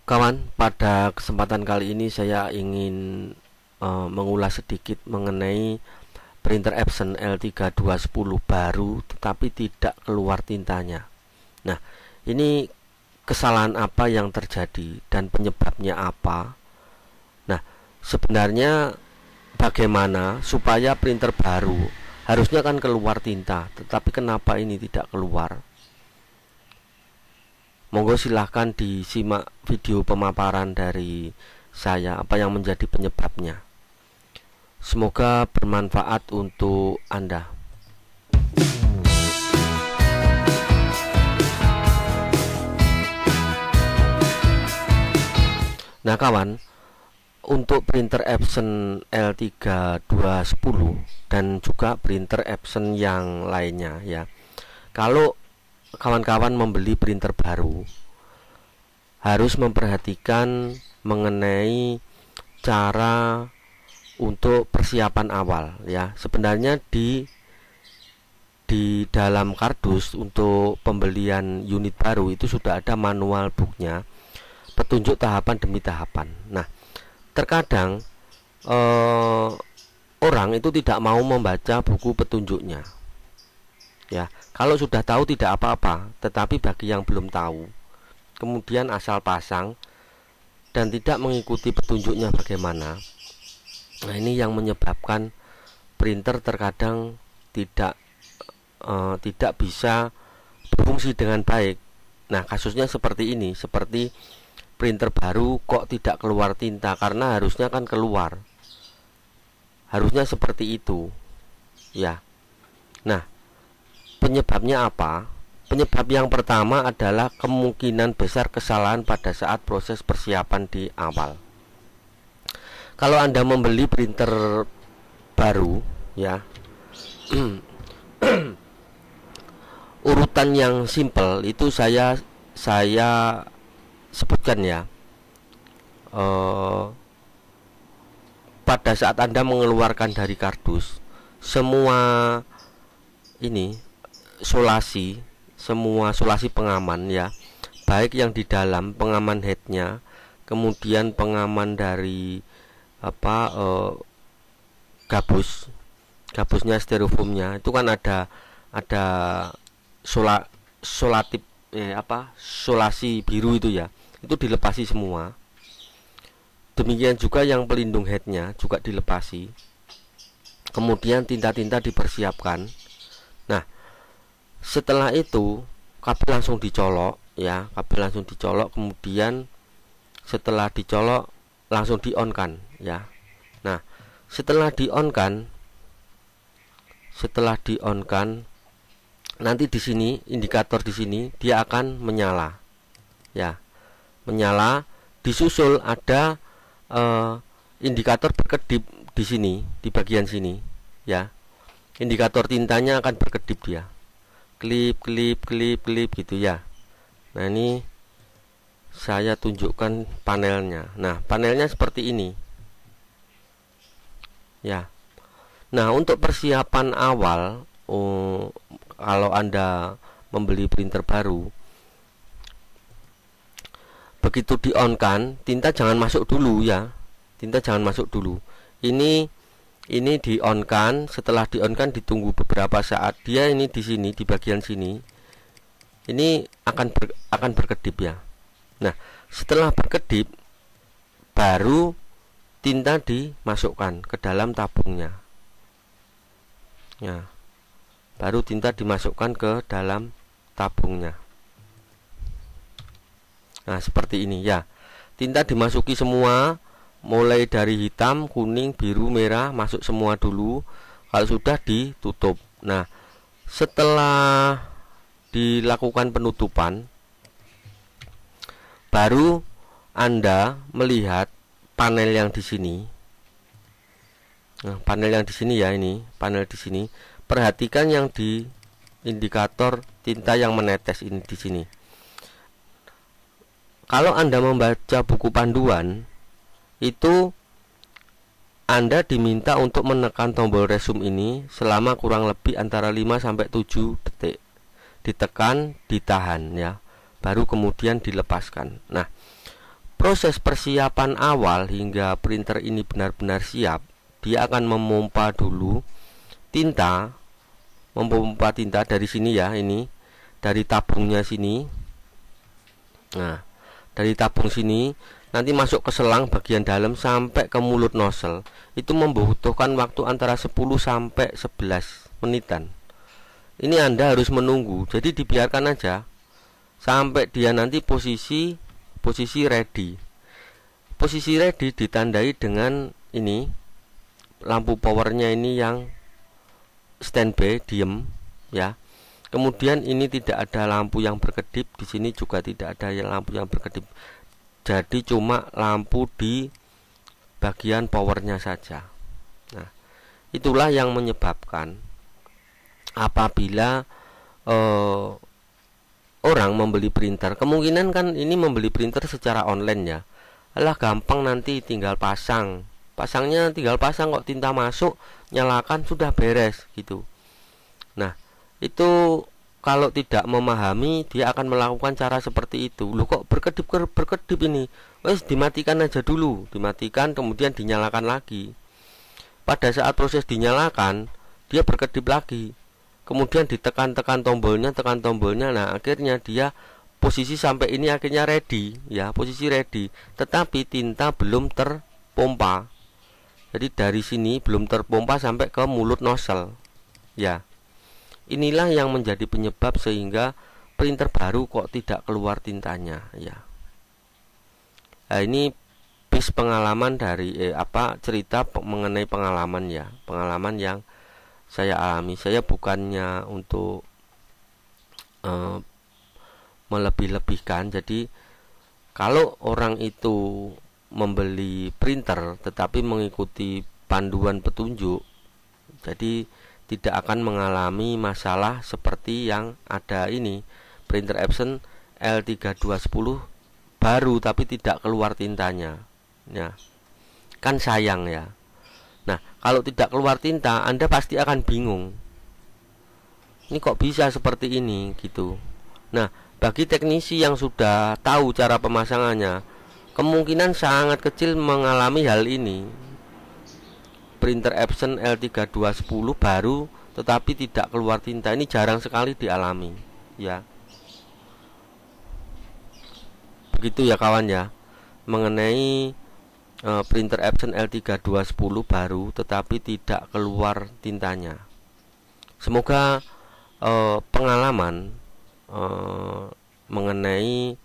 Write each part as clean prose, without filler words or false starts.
Kawan, pada kesempatan kali ini saya ingin mengulas sedikit mengenai printer Epson L3210 baru tetapi tidak keluar tintanya. Nah, ini kesalahan apa yang terjadi dan penyebabnya apa? Nah, sebenarnya bagaimana supaya printer baru harusnya kan keluar tinta, tetapi kenapa ini tidak keluar? Monggo silahkan disimak video pemaparan dari saya apa yang menjadi penyebabnya. Semoga bermanfaat untuk Anda. Nah kawan, untuk printer Epson L3210 dan juga printer Epson yang lainnya ya, kalau kawan-kawan membeli printer baru harus memperhatikan mengenai cara untuk persiapan awal ya. Sebenarnya di dalam kardus untuk pembelian unit baru itu sudah ada manual booknya, petunjuk tahapan demi tahapan. Nah, terkadang orang itu tidak mau membaca buku petunjuknya ya. Kalau sudah tahu tidak apa-apa, tetapi bagi yang belum tahu kemudian asal pasang dan tidak mengikuti petunjuknya bagaimana, nah ini yang menyebabkan printer terkadang tidak bisa berfungsi dengan baik. Nah kasusnya seperti ini, seperti printer baru kok tidak keluar tinta, karena harusnya kan keluar, harusnya seperti itu ya. Nah, penyebabnya apa? Penyebab yang pertama adalah kemungkinan besar kesalahan pada saat proses persiapan di awal. Kalau Anda membeli printer baru ya, urutan yang simple itu saya sebutkan ya. Pada saat Anda mengeluarkan dari kardus, semua ini semua solasi pengaman ya, baik yang di dalam pengaman headnya, kemudian pengaman dari gabusnya, styrofoamnya itu kan ada solasi biru itu ya, itu dilepasi semua. Demikian juga yang pelindung headnya juga dilepasi, kemudian tinta-tinta dipersiapkan. Nah, setelah itu kabel langsung dicolok ya, kemudian setelah dicolok langsung di on kan ya. Nah, setelah di on kan nanti di sini indikator di sini dia akan menyala ya, disusul ada indikator berkedip di sini, di bagian sini ya. Indikator tintanya akan berkedip dia, klip gitu ya. Nah ini saya tunjukkan panelnya. Nah panelnya seperti ini ya. Nah untuk persiapan awal, kalau Anda membeli printer baru, begitu di on kan, tinta jangan masuk dulu ya, ini di on kan. Setelah di on kan ditunggu beberapa saat, dia ini di sini, di bagian sini ini akan berkedip ya. Nah setelah berkedip baru tinta dimasukkan ke dalam tabungnya ya, Nah seperti ini ya, tinta dimasuki semua, mulai dari hitam, kuning, biru, merah, masuk semua dulu. Kalau sudah ditutup. Nah setelah dilakukan penutupan, baru Anda melihat panel yang di sini. Nah panel yang di sini ya, ini panel di sini. Perhatikan yang di indikator tinta yang menetes ini di sini. Kalau Anda membaca buku panduan, itu Anda diminta untuk menekan tombol resume ini selama kurang lebih antara 5-7 detik. Ditekan, ditahan ya, baru kemudian dilepaskan. Nah, proses persiapan awal hingga printer ini benar-benar siap, dia akan memompa dulu tinta, memompa tinta dari sini ya, ini dari tabungnya sini. Nah, dari tabung sini nanti masuk ke selang bagian dalam sampai ke mulut nozzle. Itu membutuhkan waktu antara 10 sampai 11 menitan. Ini Anda harus menunggu. Jadi dibiarkan aja sampai dia nanti posisi ready. Posisi ready ditandai dengan ini lampu powernya ini yang standby, diem ya. Kemudian ini tidak ada lampu yang berkedip, di sini juga tidak ada lampu yang berkedip. Jadi cuma lampu di bagian powernya saja. Nah, itulah yang menyebabkan apabila orang membeli printer, kemungkinan kan ini membeli printer secara online ya. Alah gampang, nanti tinggal pasangnya tinggal pasang kok, tinta masuk, nyalakan, sudah beres gitu. Nah, itu kalau tidak memahami, dia akan melakukan cara seperti itu. Loh kok berkedip ini, wes dimatikan aja dulu, dimatikan kemudian dinyalakan lagi. Pada saat proses dinyalakan, dia berkedip lagi, kemudian ditekan-tekan tombolnya, nah akhirnya dia posisi sampai ini akhirnya ready ya, posisi ready, tetapi tinta belum terpompa. Jadi dari sini belum terpompa sampai ke mulut nozzle ya. Inilah yang menjadi penyebab sehingga printer baru kok tidak keluar tintanya ya. Nah, ini bis pengalaman dari cerita mengenai pengalaman ya, pengalaman yang saya alami. Saya bukannya untuk melebih-lebihkan. Jadi kalau orang itu membeli printer tetapi mengikuti panduan petunjuk, jadi tidak akan mengalami masalah seperti yang ada ini, printer Epson L3210 baru tapi tidak keluar tintanya ya. Kan sayang ya. Nah, kalau tidak keluar tinta, Anda pasti akan bingung, ini kok bisa seperti ini gitu. Nah, bagi teknisi yang sudah tahu cara pemasangannya, kemungkinan sangat kecil mengalami hal ini. Printer Epson L3210 baru tetapi tidak keluar tinta, ini jarang sekali dialami ya. Begitu ya kawan ya, mengenai printer Epson L3210 baru tetapi tidak keluar tintanya. Semoga pengalaman mengenai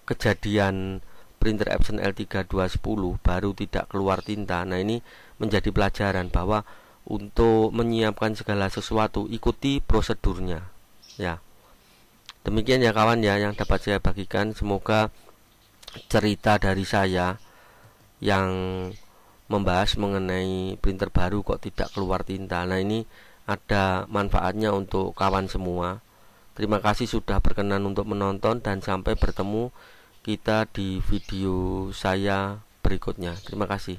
kejadian printer Epson L3210 baru tidak keluar tinta, nah ini menjadi pelajaran bahwa untuk menyiapkan segala sesuatu ikuti prosedurnya ya. Demikian ya kawan ya yang dapat saya bagikan. Semoga cerita dari saya yang membahas mengenai printer baru kok tidak keluar tinta, nah ini ada manfaatnya untuk kawan semua. Terima kasih sudah berkenan untuk menonton, dan sampai bertemu kita di video saya berikutnya. Terima kasih.